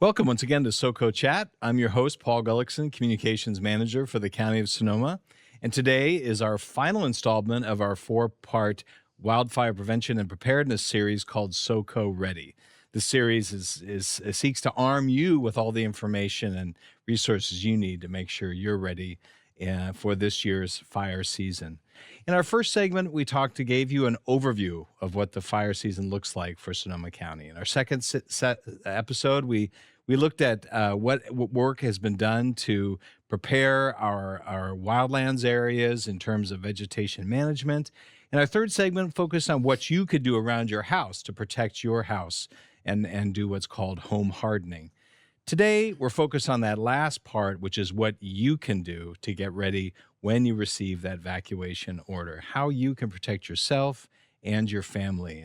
Welcome once again to SoCo Chat. I'm your host, Paul Gullickson, Communications Manager for the County of Sonoma. And today is our final installment of our four-part wildfire prevention and preparedness series called SoCo Ready. The series seeks to arm you with all the information and resources you need to make sure you're ready for this year's fire season. In our first segment, we gave you an overview of what the fire season looks like for Sonoma County. In our second episode, we looked at what work has been done to prepare our wildlands areas in terms of vegetation management. And our third segment focused on what you could do around your house to protect your house and do what's called home hardening. Today, we're focused on that last part, which is what you can do to get ready when you receive that evacuation order, how you can protect yourself and your family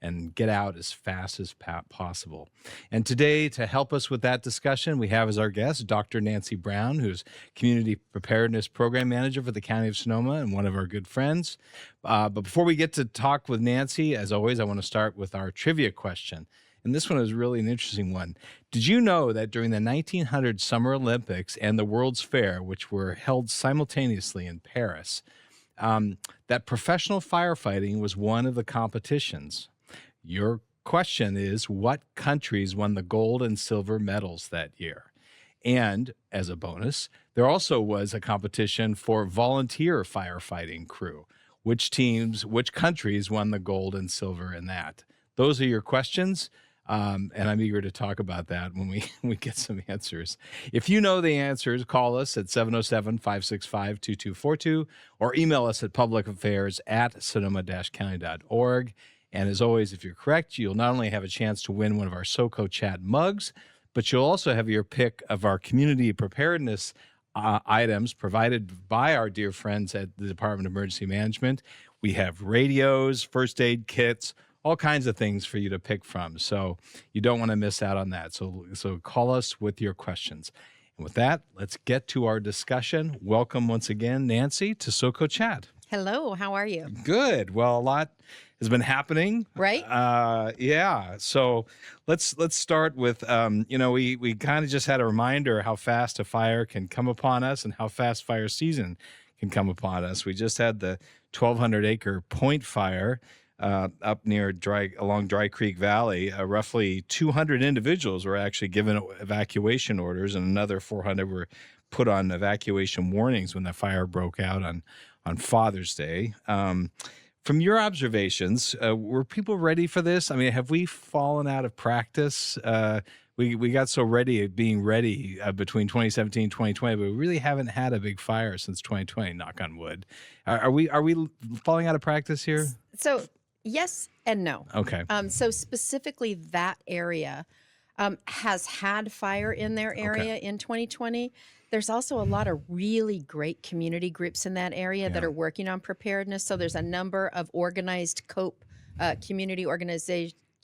and get out as fast as possible. And today, to help us with that discussion, we have as our guest Dr. Nancy Brown, who's Community Preparedness Program Manager for the County of Sonoma and one of our good friends. But before we get to talk with Nancy, as always, I want to start with our trivia question. And this one is really an interesting one. Did you know that during the 1900 Summer Olympics and the World's Fair, which were held simultaneously in Paris, that professional firefighting was one of the competitions? Your question is, what countries won the gold and silver medals that year? And as a bonus, there also was a competition for volunteer firefighting crew. Which countries won the gold and silver in that? Those are your questions. And I'm eager to talk about that when we get some answers. If you know the answers, call us at 707-565-2242 or email us at publicaffairs@sonoma-county.org. And as always, if you're correct, you'll not only have a chance to win one of our SoCo Chat mugs, but you'll also have your pick of our community preparedness items provided by our dear friends at the Department of Emergency Management. We have radios, first aid kits, all kinds of things for you to pick from. So you don't want to miss out on that. So call us with your questions. And with that, let's get to our discussion. Welcome once again, Nancy, to SoCo Chat. Hello, how are you? Good. Well, a lot has been happening. Right? Yeah. So let's start with, we kind of just had a reminder how fast a fire can come upon us and how fast fire season can come upon us. We just had the 1,200-acre point fire up near along Dry Creek Valley. Roughly 200 individuals were actually given evacuation orders, and another 400 were put on evacuation warnings when the fire broke out on Father's Day. From your observations, were people ready for this? I mean, have we fallen out of practice? We got so ready at being ready between 2017 and 2020, but we really haven't had a big fire since 2020, knock on wood. Are we falling out of practice here? So yes and no. Okay. So specifically that area has had fire in their area in 2020. There's also a lot of really great community groups in that area that are working on preparedness. So there's a number of organized COPE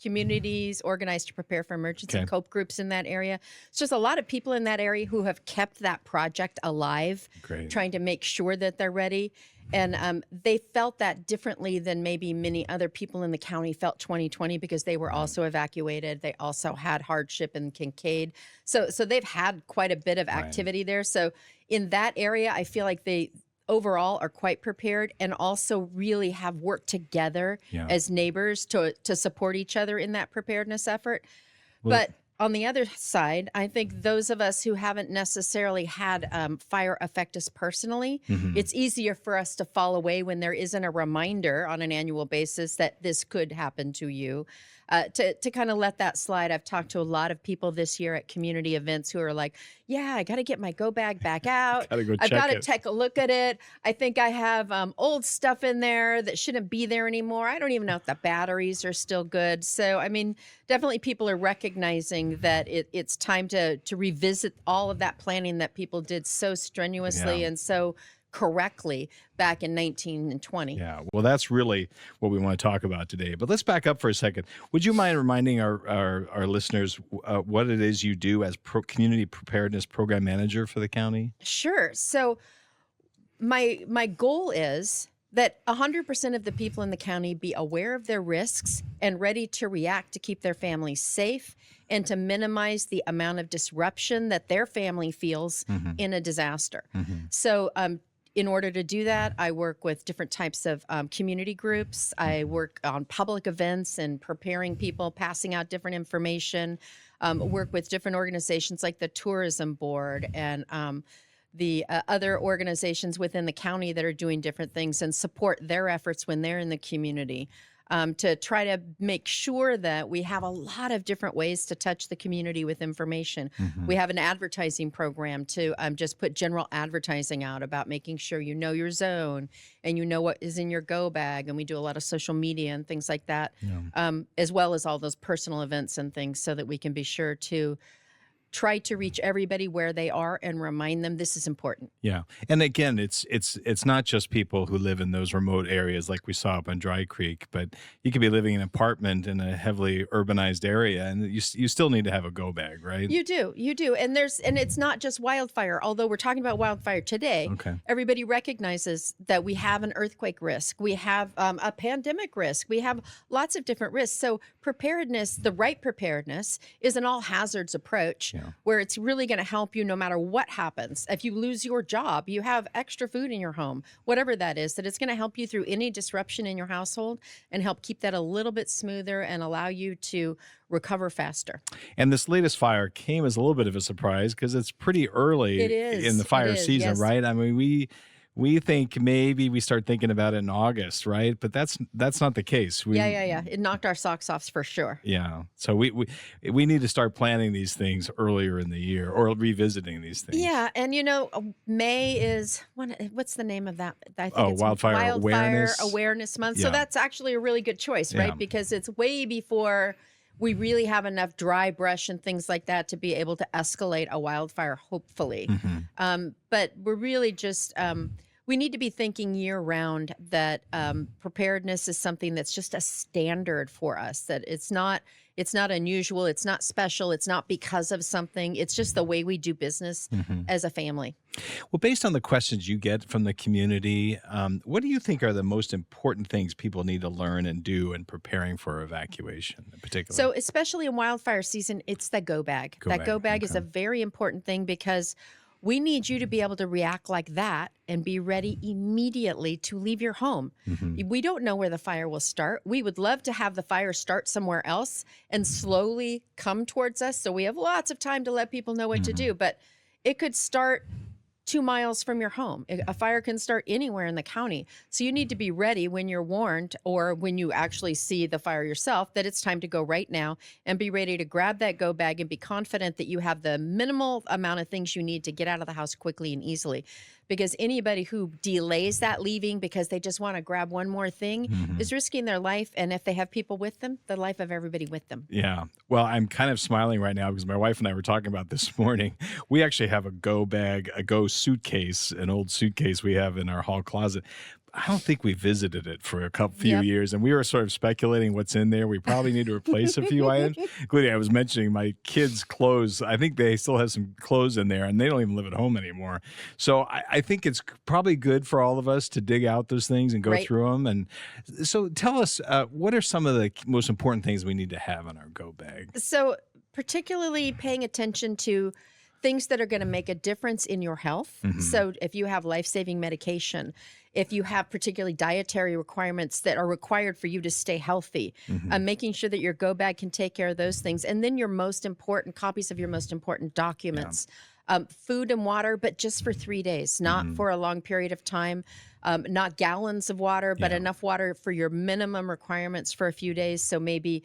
communities organized to prepare for emergency COPE groups in that area. It's just a lot of people in that area who have kept that project alive, trying to make sure that they're ready. And they felt that differently than maybe many other people in the county felt 2020 because they were also evacuated. They also had hardship in Kincaid. So they've had quite a bit of activity there. So in that area, I feel like they overall are quite prepared and also really have worked together as neighbors to support each other in that preparedness effort. But on the other side, I think those of us who haven't necessarily had fire affect us personally, it's easier for us to fall away when there isn't a reminder on an annual basis that this could happen to you. To kind of let that slide. I've talked to a lot of people this year at community events who are like, yeah, I got to get my go bag back out. I've got to take a look at it. I think I have old stuff in there that shouldn't be there anymore. I don't even know if the batteries are still good. So, I mean, definitely people are recognizing that it's time to revisit all of that planning that people did so strenuously and so correctly back in 19 and 20. Yeah, well, that's really what we want to talk about today. But let's back up for a second. Would you mind reminding our listeners what it is you do as Community Preparedness Program Manager for the county? Sure. So my goal is that 100% of the people in the county be aware of their risks and ready to react to keep their families safe and to minimize the amount of disruption that their family feels in a disaster. So in order to do that, I work with different types of community groups. I work on public events and preparing people, passing out different information, work with different organizations like the Tourism Board and the other organizations within the county that are doing different things and support their efforts when they're in the community to try to make sure that we have a lot of different ways to touch the community with information. We have an advertising program to just put general advertising out about making sure you know your zone and you know what is in your go bag. And we do a lot of social media and things like that, as well as all those personal events and things so that we can be sure to try to reach everybody where they are and remind them this is important. Yeah. And again, it's not just people who live in those remote areas like we saw up on Dry Creek, but you could be living in an apartment in a heavily urbanized area and you still need to have a go bag, right? You do. And it's not just wildfire. Although we're talking about wildfire today, everybody recognizes that we have an earthquake risk. We have a pandemic risk. We have lots of different risks. So preparedness, the right preparedness, is an all hazards approach. Where it's really going to help you no matter what happens. If you lose your job, you have extra food in your home, whatever that is, that it's going to help you through any disruption in your household and help keep that a little bit smoother and allow you to recover faster. And this latest fire came as a little bit of a surprise because it's pretty early in the fire season, right? I mean, we think maybe we start thinking about it in August, right? But that's not the case. It knocked our socks off for sure. Yeah. So we need to start planning these things earlier in the year or revisiting these things. Yeah. And May is what's the name of that? I think it's Wildfire Awareness Month. So that's actually a really good choice, right? Because it's way before we really have enough dry brush and things like that to be able to escalate a wildfire, hopefully. But we're really just we need to be thinking year round that preparedness is something that's just a standard for us, that it's not unusual, it's not special, it's not because of something, it's just the way we do business as a family. Well, based on the questions you get from the community, what do you think are the most important things people need to learn and do in preparing for evacuation in particular? So especially in wildfire season, it's the go bag. That go bag is a very important thing because we need you to be able to react like that and be ready immediately to leave your home. We don't know where the fire will start. We would love to have the fire start somewhere else and slowly come towards us. So we have lots of time to let people know what to do, but it could start 2 miles from your home. A fire can start anywhere in the county. So you need to be ready when you're warned or when you actually see the fire yourself that it's time to go right now, and be ready to grab that go bag and be confident that you have the minimal amount of things you need to get out of the house quickly and easily. Because anybody who delays that leaving because they just want to grab one more thing is risking their life. And if they have people with them, the life of everybody with them. Yeah. Well, I'm kind of smiling right now because my wife and I were talking about this morning. We actually have a go bag, a go suitcase, an old suitcase we have in our hall closet. I don't think we visited it for a few years, and we were sort of speculating what's in there. We probably need to replace a few items, including I was mentioning my kids' clothes. I think they still have some clothes in there, and they don't even live at home anymore. So I think it's probably good for all of us to dig out those things and go through them. And so tell us, what are some of the most important things we need to have in our go bag? So particularly paying attention to things that are going to make a difference in your health. So if you have life-saving medication, if you have particularly dietary requirements that are required for you to stay healthy, making sure that your go bag can take care of those things. And then your most important copies of your most important documents, food and water, but just for 3 days, not for a long period of time, not gallons of water, but enough water for your minimum requirements for a few days. So maybe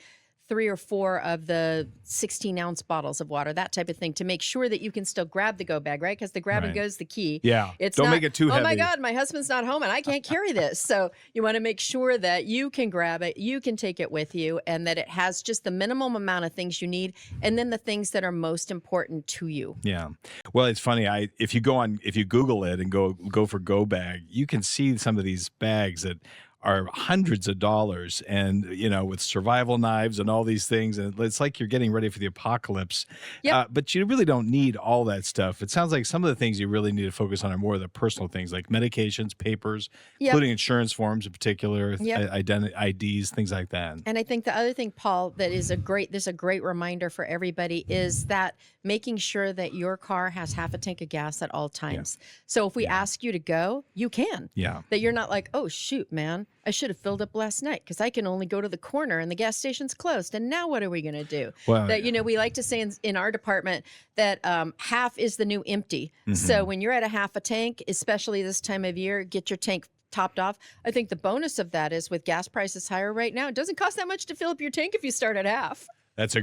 3 or 4 of the 16-ounce bottles of water, that type of thing, to make sure that you can still grab the go bag, right? Because the grab and go is the key. Yeah, it's don't make it too heavy. Oh my God, my husband's not home and I can't carry this. So you want to make sure that you can grab it, you can take it with you, and that it has just the minimum amount of things you need, and then the things that are most important to you. Yeah. Well, it's funny. If you Google it and go for go bag, you can see some of these bags that are hundreds of dollars, and with survival knives and all these things, and it's like you're getting ready for the apocalypse. Yep. But you really don't need all that stuff. It sounds like some of the things you really need to focus on are more of the personal things, like medications, papers, including insurance forms in particular, identity IDs, things like that. And I think the other thing, Paul, that is a great reminder for everybody is that making sure that your car has half a tank of gas at all times. So if we ask you to go, you can. Yeah. That you're not like, oh, shoot, man, I should have filled up last night because I can only go to the corner and the gas station's closed. And now what are we going to do? Well, that, we like to say in our department that half is the new empty. So when you're at a half a tank, especially this time of year, get your tank topped off. I think the bonus of that is with gas prices higher right now, it doesn't cost that much to fill up your tank if you start at half. That's a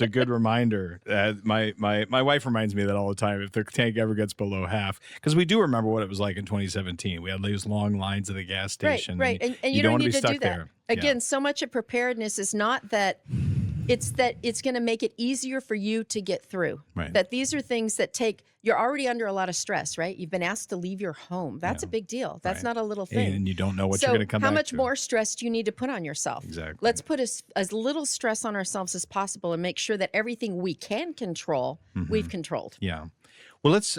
good reminder. My wife reminds me of that all the time. If the tank ever gets below half, because we do remember what it was like in 2017. We had those long lines at the gas station. Right. And you don't need to do that. There. Again, so much of preparedness is not that. It's that it's going to make it easier for you to get through. Right. That these are things that you're already under a lot of stress, right? You've been asked to leave your home. That's a big deal. That's not a little thing. And you don't know what you're going to come back to. How much more stress do you need to put on yourself? Exactly. Let's put as little stress on ourselves as possible and make sure that everything we can control, we've controlled. Yeah. Well, let's.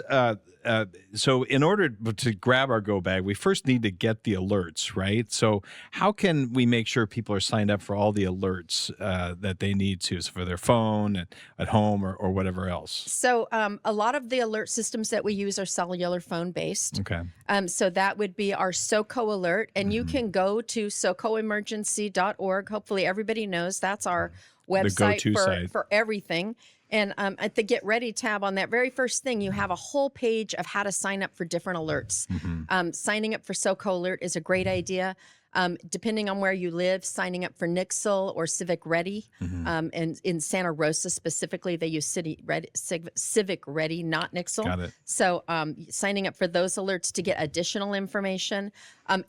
So in order to grab our go bag, we first need to get the alerts, right? So how can we make sure people are signed up for all the alerts that they need to, so for their phone, at home, or whatever else? So a lot of the alert systems that we use are cellular phone based. Okay. So that would be our SoCo Alert, and you can go to socoemergency.org. Hopefully everybody knows that's our website for everything. And at the Get Ready tab on that very first thing, you have a whole page of how to sign up for different alerts. Signing up for SoCo Alert is a great idea. Depending on where you live, signing up for Nixle or Civic Ready. And in Santa Rosa specifically, they use Civic Ready, not Nixle. Got it. So signing up for those alerts to get additional information.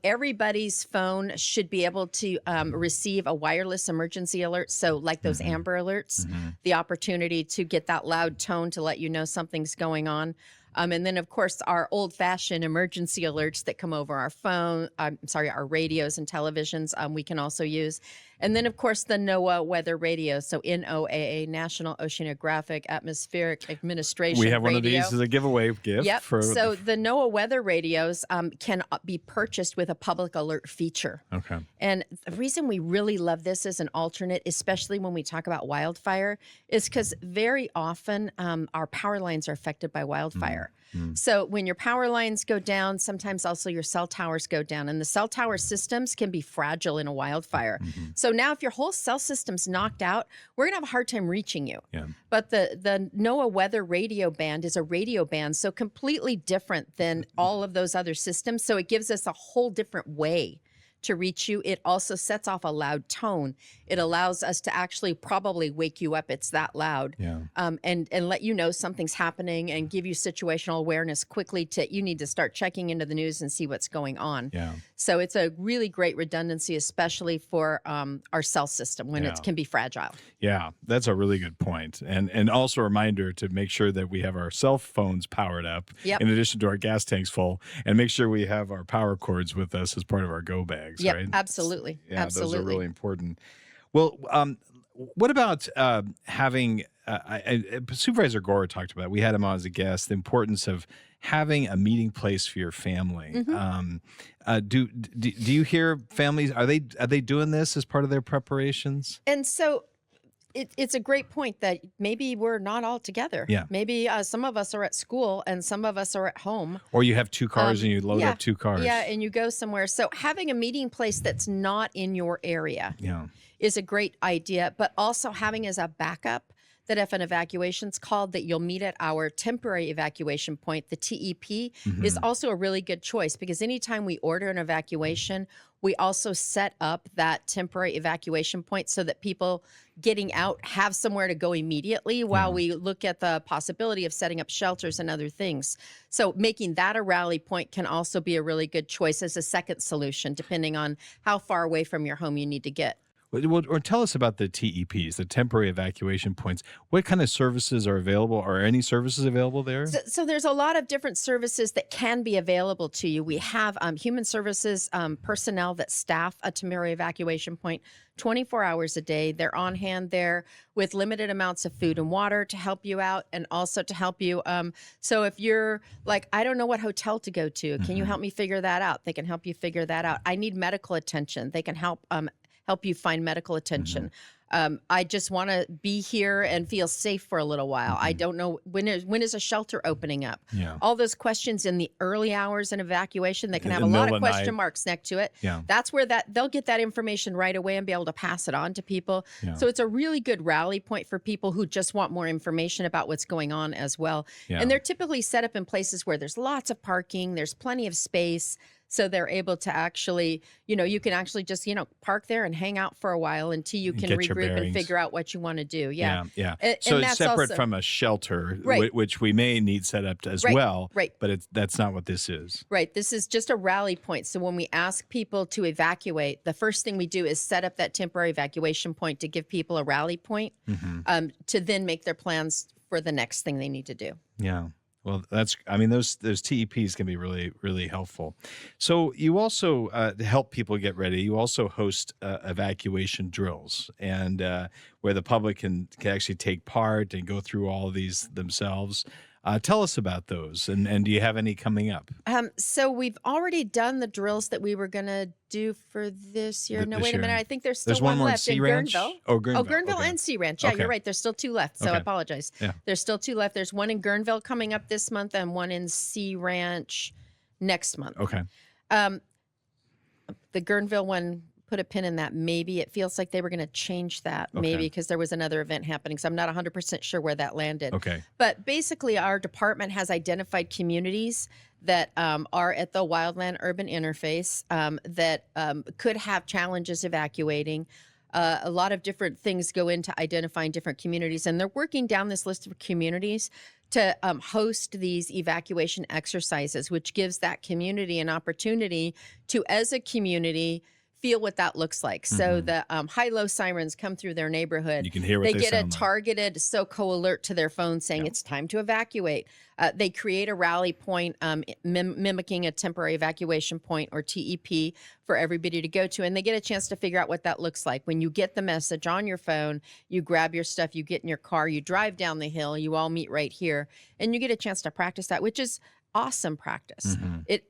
Everybody's phone should be able to receive a wireless emergency alert. So like those Amber Alerts, the opportunity to get that loud tone to let you know something's going on. And then, of course, our old-fashioned emergency alerts that come over our phone, our radios and televisions, we can also use. And then, of course, the NOAA weather radio, so NOAA, National Oceanographic Atmospheric Administration We have radio. one of these as a giveaway gift. Yep. So the NOAA weather radios can be purchased with a public alert feature. Okay. And the reason we really love this as an alternate, especially when we talk about wildfire, is because very often our power lines are affected by wildfire. So when your power lines go down, sometimes also your cell towers go down, and the cell tower systems can be fragile in a wildfire. So now if your whole cell system's knocked out, we're gonna have a hard time reaching you. Yeah. But the NOAA weather radio band is a radio band, so completely different than all of those other systems. So it gives us a whole different way to reach you. It also sets off a loud tone. It allows us to actually probably wake you up. It's that loud. Yeah. And let you know something's happening and give you situational awareness quickly you need to start checking into the news and see what's going on. Yeah. So it's a really great redundancy, especially for our cell system when it can be fragile. Yeah, that's a really good point. And also a reminder to make sure that we have our cell phones powered up in addition to our gas tanks full, and make sure we have our power cords with us as part of our go bags, right? Absolutely. Yeah, absolutely. Those are really important. Well, what about having Supervisor Gore talked about, we had him on as a guest, the importance of having a meeting place for your family. Do you hear families, are they doing this as part of their preparations? And so it's a great point that maybe we're not all together. Yeah. Maybe some of us are at school and some of us are at home. Or you have two cars and you load up two cars. Yeah, and you go somewhere. So having a meeting place that's not in your area is a great idea, but also having as a backup that if an evacuation's called, that you'll meet at our temporary evacuation point, the TEP, is also a really good choice, because anytime we order an evacuation, we also set up that temporary evacuation point so that people getting out have somewhere to go immediately while we look at the possibility of setting up shelters and other things. So making that a rally point can also be a really good choice as a second solution, depending on how far away from your home you need to get. Or tell us about the TEPs, the temporary evacuation points. What kind of services are available? Are any services available there? So there's a lot of different services that can be available to you. We have human services personnel that staff a temporary evacuation point 24 hours a day. They're on hand there with limited amounts of food and water to help you out, and also to help you. So if you're like, I don't know what hotel to go to, can you help me figure that out? They can help you figure that out. I need medical attention. They can help you find medical attention. I just want to be here and feel safe for a little while. I don't know when is a shelter opening up. Yeah. All those questions in the early hours in evacuation, they can have a lot of question marks next to it. Yeah. That's where they'll get that information right away and be able to pass it on to people. Yeah. So it's a really good rally point for people who just want more information about what's going on as well. Yeah. And they're typically set up in places where there's lots of parking, there's plenty of space. So they're able to actually, you can actually just, park there and hang out for a while until you can regroup and figure out what you want to do. Yeah. Yeah. And So it's that's separate also from a shelter, Right. which we may need set up as Right. well. Right. But that's not what this is. Right. This is just a rally point. So when we ask people to evacuate, the first thing we do is set up that temporary evacuation point to give people a rally point to then make their plans for the next thing they need to do. Yeah. Well, those TEPs can be really, really helpful. So you also to help people get ready. You also host evacuation drills, and where the public can actually take part and go through all of these themselves. Tell us about those, and do you have any coming up? So we've already done the drills that we were going to do for this year. No, wait a minute. I think there's still one more left Sea in Ranch? Guerneville. Guerneville. And Sea Ranch. Yeah, Okay. you're right. There's still 2 left. So I apologize. Yeah. There's still 2 left. There's one in Guerneville coming up this month and one in Sea Ranch next month. Okay. The Guerneville one, put a pin in that. Maybe it feels like they were going to change that, maybe because there was another event happening. So I'm not 100% sure where that landed. Okay. But basically, our department has identified communities that are at the wildland urban interface that could have challenges evacuating. A lot of different things go into identifying different communities, and they're working down this list of communities to host these evacuation exercises, which gives that community an opportunity to, as a community, feel what that looks like. So the high-low sirens come through their neighborhood. You can hear what they get a sound like. targeted SoCo alert to their phone saying it's time to evacuate. They create a rally point mimicking a temporary evacuation point, or TEP, for everybody to go to. And they get a chance to figure out what that looks like. When you get the message on your phone, you grab your stuff, you get in your car, you drive down the hill, you all meet right here, and you get a chance to practice that, which is awesome practice.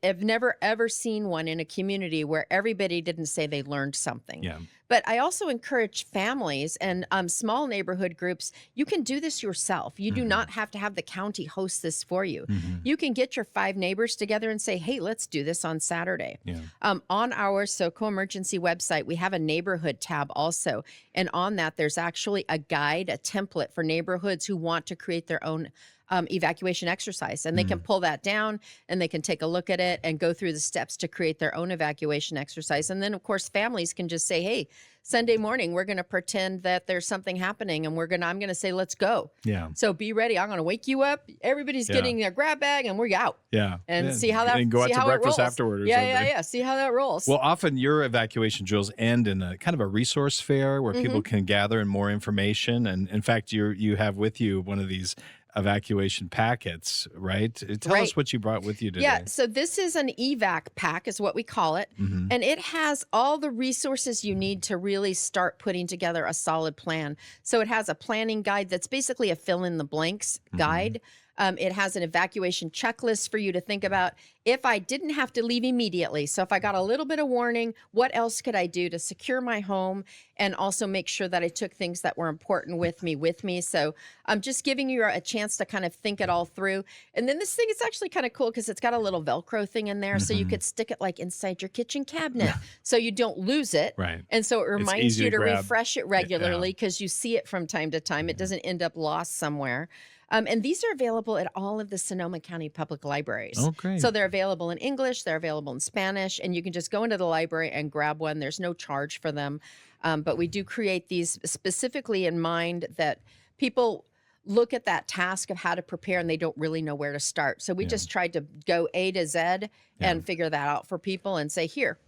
I've never ever seen one in a community where everybody didn't say they learned something. Yeah. But I also encourage families and small neighborhood groups. You can do this yourself. You do not have to have the county host this for you. You can get your 5 neighbors together and say, hey, let's do this on Saturday. Yeah. On our SoCo Emergency website, we have a neighborhood tab also. And on that, there's actually a guide, a template for neighborhoods who want to create their own evacuation exercise, and they can pull that down and they can take a look at it and go through the steps to create their own evacuation exercise. And then of course families can just say, hey, Sunday morning we're going to pretend that there's something happening, and I'm going to say, let's go. Yeah. So be ready. I'm going to wake you up. Everybody's getting their grab bag and we're out. Yeah. And see how that and go out see to how breakfast it rolls. afterward or yeah, something. Yeah. See how that rolls. Well, often your evacuation drills end in a kind of a resource fair where people can gather and more information. And in fact, you have with you one of these evacuation packets, right? Tell us what you brought with you today. Yeah, so this is an evac pack is what we call it. And it has all the resources you need to really start putting together a solid plan. So it has a planning guide that's basically a fill in the blanks guide. It has an evacuation checklist for you to think about. If I didn't have to leave immediately, so if I got a little bit of warning, what else could I do to secure my home and also make sure that I took things that were important with me? So I'm just giving you a chance to kind of think it all through. And then this thing is actually kind of cool because it's got a little Velcro thing in there. So you could stick it like inside your kitchen cabinet so you don't lose it. Right. And so it reminds you to refresh it regularly Yeah. because you see it from time to time. It doesn't end up lost somewhere. And these are available at all of the Sonoma County Public Libraries. Oh, great. So they're available in English, they're available in Spanish, and you can just go into the library and grab one. There's no charge for them. But we do create these specifically in mind that people look at that task of how to prepare and they don't really know where to start. So we just tried to go A to Z and figure that out for people and say, here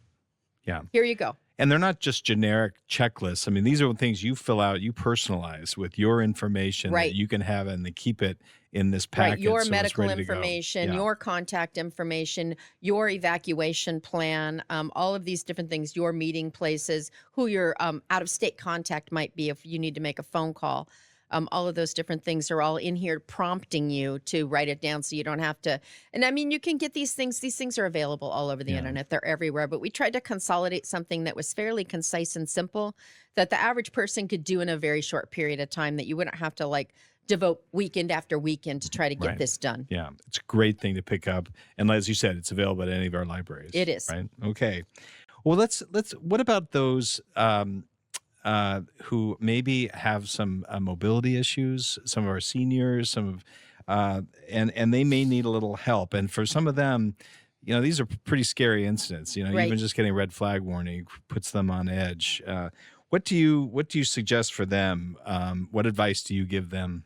you go. And they're not just generic checklists. I mean, these are things you fill out, you personalize with your information Right. that you can have and they keep it in this packet. Right, your so medical it's ready to go. information, Yeah. your contact information, your evacuation plan, all of these different things, your meeting places, who your out-of-state contact might be if you need to make a phone call. All of those different things are all in here prompting you to write it down so you don't have to. And I mean, you can get these things. These things are available all over the internet. They're everywhere. But we tried to consolidate something that was fairly concise and simple that the average person could do in a very short period of time, that you wouldn't have to like devote weekend after weekend to try to get this done. Yeah, it's a great thing to pick up. And as you said, it's available at any of our libraries. It is. Right? Okay. Well, what about those who maybe have some mobility issues, some of our seniors, and they may need a little help. And for some of them, these are pretty scary incidents. Right. Even just getting a red flag warning puts them on edge. What do you suggest for them? What advice do you give them?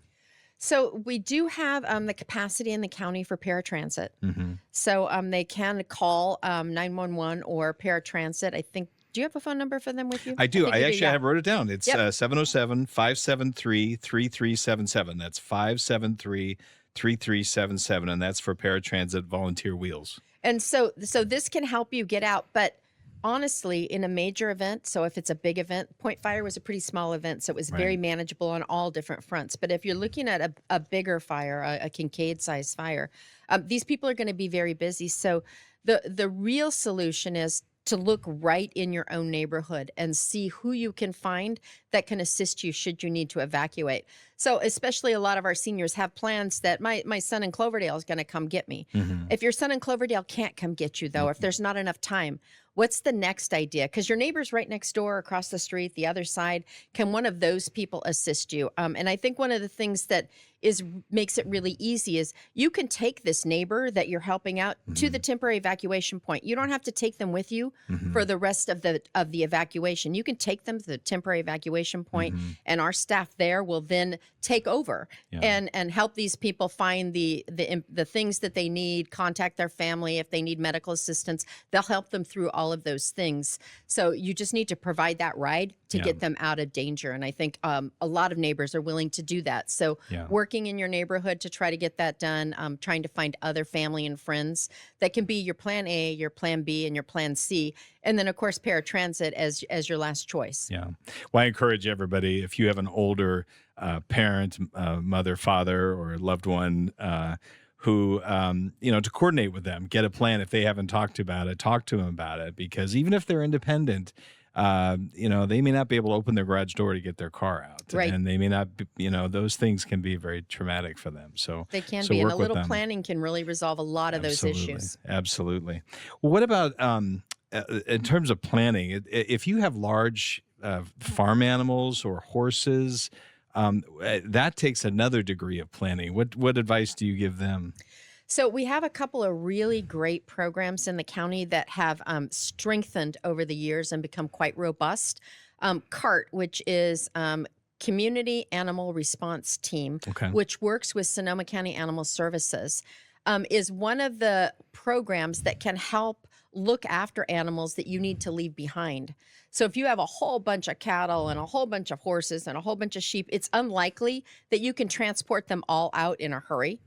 So we do have the capacity in the county for paratransit. Mm-hmm. So they can call 911 or paratransit. I think. Do you have a phone number for them with you? I do. I actually have wrote it down. It's Yep. 707-573-3377. That's 573-3377, and that's for paratransit volunteer wheels. And so this can help you get out. But honestly, in a major event, so if it's a big event, Point Fire was a pretty small event, so it was very manageable on all different fronts. But if you're looking at a bigger fire, a Kincaid-sized fire, these people are going to be very busy. So the real solution is to look right in your own neighborhood and see who you can find that can assist you should you need to evacuate. So especially a lot of our seniors have plans that my son in Cloverdale is going to come get me. Mm-hmm. If your son in Cloverdale can't come get you, though, if there's not enough time, what's the next idea? Because your neighbor's right next door, across the street, the other side. Can one of those people assist you? And I think one of the things that makes it really easy is you can take this neighbor that you're helping out to the temporary evacuation point. You don't have to take them with you for the rest of the evacuation. You can take them to the temporary evacuation point, and our staff there will then take over and help these people find the things that they need, contact their family if they need medical assistance. They'll help them through all of those things. So you just need to provide that ride to get them out of danger. And I think a lot of neighbors are willing to do that. So working in your neighborhood to try to get that done, trying to find other family and friends that can be your plan A, your plan B, and your plan C. And then, of course, paratransit as your last choice. Yeah. Well, I encourage everybody, if you have an older parent, mother, father, or loved one who, to coordinate with them, get a plan. If they haven't talked about it, talk to them about it, because even if they're independent, they may not be able to open their garage door to get their car out. Right. And they may not be, those things can be very traumatic for them. So they can so be. And work a with little them. Planning can really resolve a lot of those issues. Absolutely. Well, what about in terms of planning? If you have large farm animals or horses, that takes another degree of planning. What advice do you give them? So we have a couple of really great programs in the county that have strengthened over the years and become quite robust. CART, which is Community Animal Response Team, which works with Sonoma County Animal Services, is one of the programs that can help look after animals that you need to leave behind. So if you have a whole bunch of cattle and a whole bunch of horses and a whole bunch of sheep, it's unlikely that you can transport them all out in a hurry.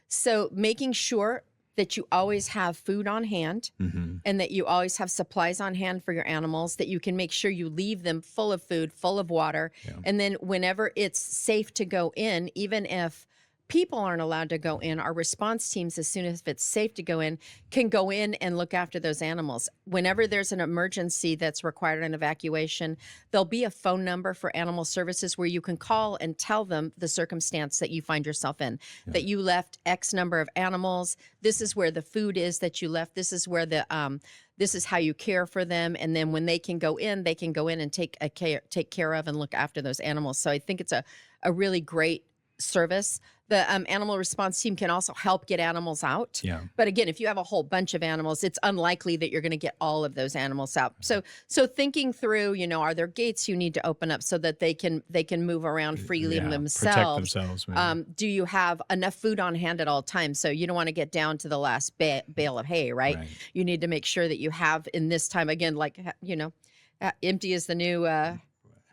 So making sure that you always have food on hand and that you always have supplies on hand for your animals, that you can make sure you leave them full of food, full of water. And then whenever it's safe to go in, even if people aren't allowed to go in, our response teams, as soon as it's safe to go in, can go in and look after those animals. Whenever there's an emergency that's required an evacuation, there'll be a phone number for animal services where you can call and tell them the circumstance that you find yourself in, that you left X number of animals. This is where the food is that you left. This is where this is how you care for them. And then when they can go in and take care of and look after those animals. So I think it's a really great service. The animal response team can also help get animals out. Yeah. But again, if you have a whole bunch of animals, it's unlikely that you're going to get all of those animals out. So thinking through, are there gates you need to open up so that they can move around freely themselves? Protect themselves. Do you have enough food on hand at all times? So you don't want to get down to the last bale of hay, right? You need to make sure that you have in this time, again, empty is the new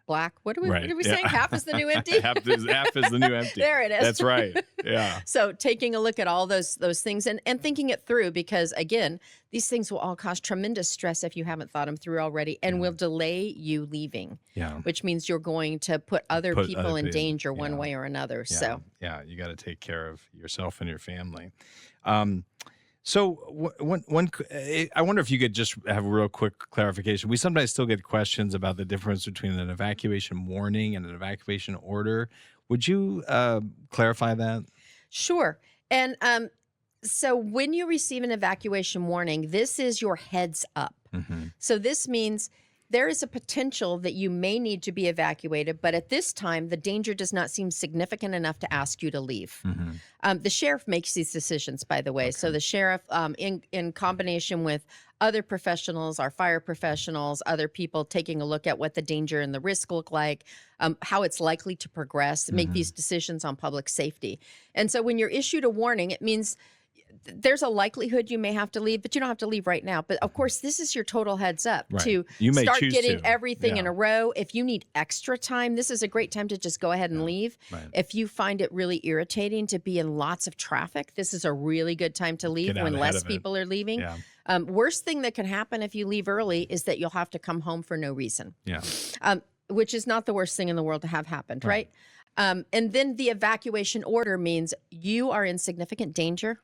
black. What are we saying? Half is the new empty? half is the new empty. There it is. That's right. Yeah. So taking a look at all those things and thinking it through, because again, these things will all cause tremendous stress if you haven't thought them through already, and will delay you leaving. Yeah. Which means you're going to put other people in danger one way or another. Yeah. So you got to take care of yourself and your family. So I wonder if you could just have a real quick clarification. We sometimes still get questions about the difference between an evacuation warning and an evacuation order. Would you clarify that? Sure. And so when you receive an evacuation warning, this is your heads up. Mm-hmm. So this means there is a potential that you may need to be evacuated, but at this time, the danger does not seem significant enough to ask you to leave. Mm-hmm. The sheriff makes these decisions, by the way. Okay. So the sheriff, in combination with other professionals, our fire professionals, other people taking a look at what the danger and the risk look like, how it's likely to progress, make these decisions on public safety. And so when you're issued a warning, it means there's a likelihood you may have to leave, but you don't have to leave right now. But of course, this is your total heads up to start getting everything in a row. If you need extra time, this is a great time to just go ahead and leave. Right. If you find it really irritating to be in lots of traffic, this is a really good time to leave when less people are leaving. Yeah. Worst thing that can happen if you leave early is that you'll have to come home for no reason. Yeah. Which is not the worst thing in the world to have happened, right? And then the evacuation order means you are in significant danger.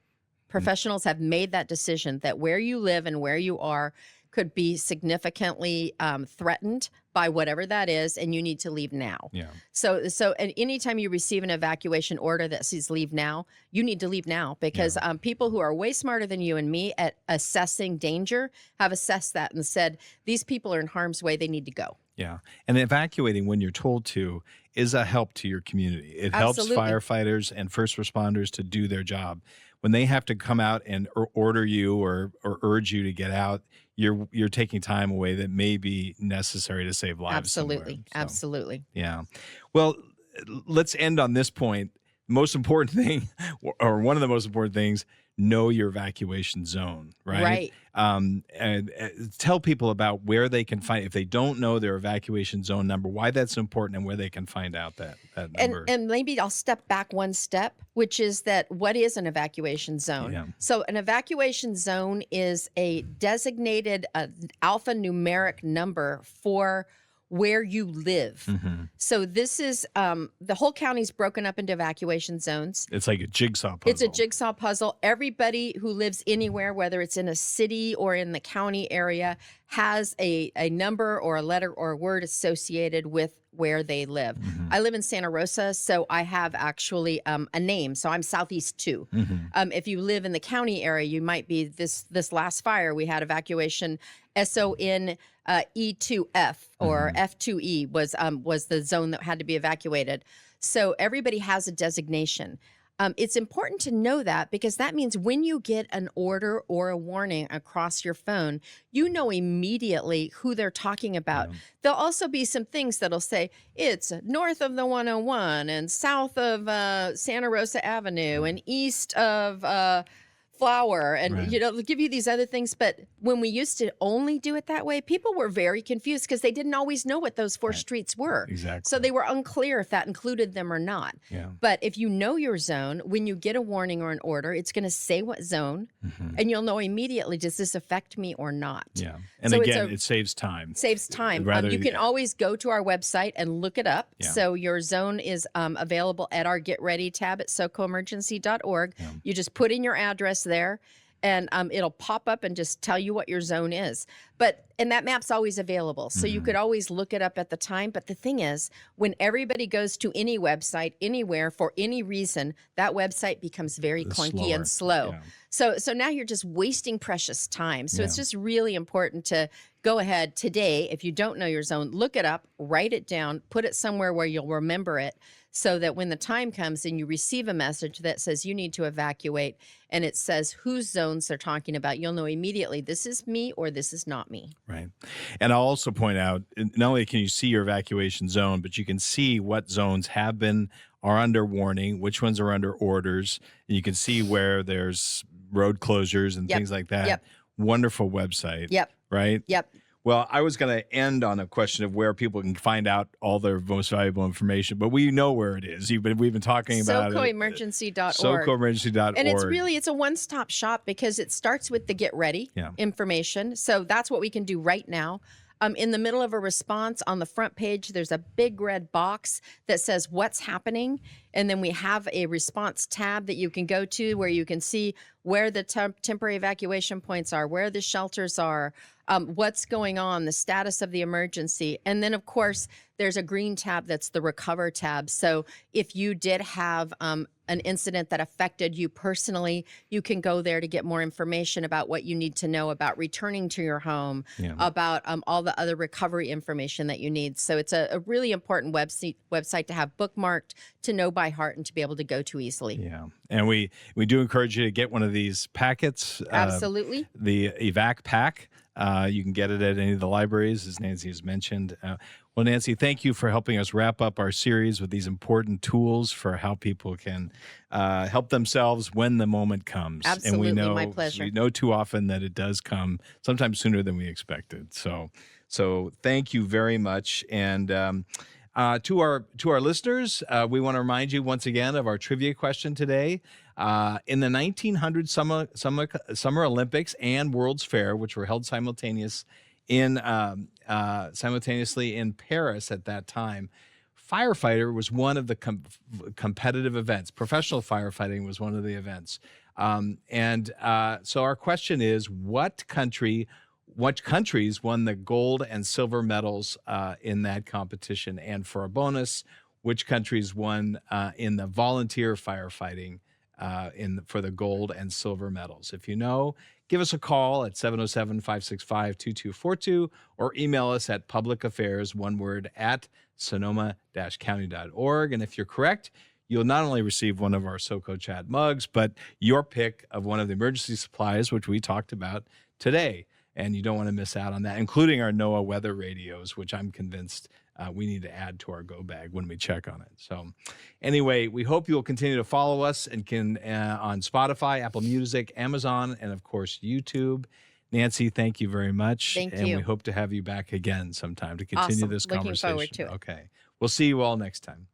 Professionals have made that decision that where you live and where you are could be significantly threatened by whatever that is, and you need to leave now. Yeah. So and anytime you receive an evacuation order that says leave now, you need to leave now, because people who are way smarter than you and me at assessing danger have assessed that and said, these people are in harm's way, they need to go. Yeah. And evacuating when you're told to is a help to your community. It helps firefighters and first responders to do their job. When they have to come out and order you or urge you to get out, you're taking time away that may be necessary to save lives. Absolutely. Absolutely. Yeah. Well, let's end on this point. Most important thing, or one of the most important things, know your evacuation zone, right? Right. And tell people about where they can find, if they don't know their evacuation zone number, why that's important and where they can find out that number. And maybe I'll step back one step, which is that what is an evacuation zone? Yeah. So an evacuation zone is a designated alphanumeric number for where you live. Mm-hmm. So this is, the whole county is broken up into evacuation zones. It's like a jigsaw puzzle. It's a jigsaw puzzle. Everybody who lives anywhere, whether it's in a city or in the county area, has a number or a letter or a word associated with where they live. Mm-hmm. I live in Santa Rosa, so I have actually a name. So I'm Southeast 2. Mm-hmm. If you live in the county area, you might be this last fire. We had evacuation SON E2F or F2E was the zone that had to be evacuated. So everybody has a designation. It's important to know that, because that means when you get an order or a warning across your phone, you know immediately who they're talking about. Yeah. There'll also be some things that'll say it's north of the 101 and south of Santa Rosa Avenue and east of Flower, and they'll give you these other things. But when we used to only do it that way, people were very confused because they didn't always know what those four streets were. Exactly. So they were unclear if that included them or not. Yeah. But if you know your zone, when you get a warning or an order, it's going to say what zone, and you'll know immediately, does this affect me or not? Yeah. And so again, it saves time. Saves time. You can always go to our website and look it up. Yeah. So your zone is available at our Get Ready tab at socoemergency.org. Yeah. You just put in your address there, and it'll pop up and just tell you what your zone is. And that map's always available, so you could always look it up at the time. But the thing is, when everybody goes to any website, anywhere, for any reason, that website becomes very clunky and slow. Yeah. So now you're just wasting precious time. So it's just really important to go ahead today. If you don't know your zone, look it up, write it down, put it somewhere where you'll remember it, so that when the time comes and you receive a message that says you need to evacuate and it says whose zones they're talking about, you'll know immediately this is me or this is not me. Right. And I'll also point out, not only can you see your evacuation zone, but you can see what zones are under warning, which ones are under orders, and you can see where there's road closures and things like that. Yep. Wonderful website. Right? Yep. Well, I was going to end on a question of where people can find out all their most valuable information, but we know where it is. We've been talking about SoCoemergency.org. SoCoemergency.org. And it's a one-stop shop because it starts with the get ready information. So that's what we can do right now. In the middle of a response on the front page, there's a big red box that says what's happening. And then we have a response tab that you can go to where you can see where the temporary evacuation points are, where the shelters are, what's going on, the status of the emergency. And then, of course, there's a green tab that's the recover tab. So if you did have an incident that affected you personally, you can go there to get more information about what you need to know about returning to your home, about all the other recovery information that you need. So it's a really important website to have bookmarked, to know by heart, and to be able to go to easily. Yeah. And we do encourage you to get one of these packets. Absolutely. The evac pack. You can get it at any of the libraries, as Nancy has mentioned. Well, Nancy, thank you for helping us wrap up our series with these important tools for how people can help themselves when the moment comes. Absolutely, and we know, my pleasure. We know too often that it does come sometimes sooner than we expected. So thank you very much. And to our listeners, we want to remind you once again of our trivia question today. In the 1900 Summer Olympics and World's Fair, which were held simultaneously in Paris at that time, firefighter was one of the competitive events. Professional firefighting was one of the events. So our question is, what countries won the gold and silver medals in that competition? And for a bonus, which countries won in the volunteer firefighting for the gold and silver medals? If you know, give us a call at 707-565-2242 or email us at publicaffairs, one word, at sonoma-county.org. And if you're correct, you'll not only receive one of our SoCo Chat mugs, but your pick of one of the emergency supplies, which we talked about today. And you don't want to miss out on that, including our NOAA weather radios, which I'm convinced we need to add to our go bag when we check on it. So anyway, we hope you will continue to follow us and can on Spotify, Apple Music, Amazon, and of course, YouTube. Nancy, thank you very much. Thank you. And we hope to have you back again sometime to continue this conversation. Looking forward to it. Okay. We'll see you all next time.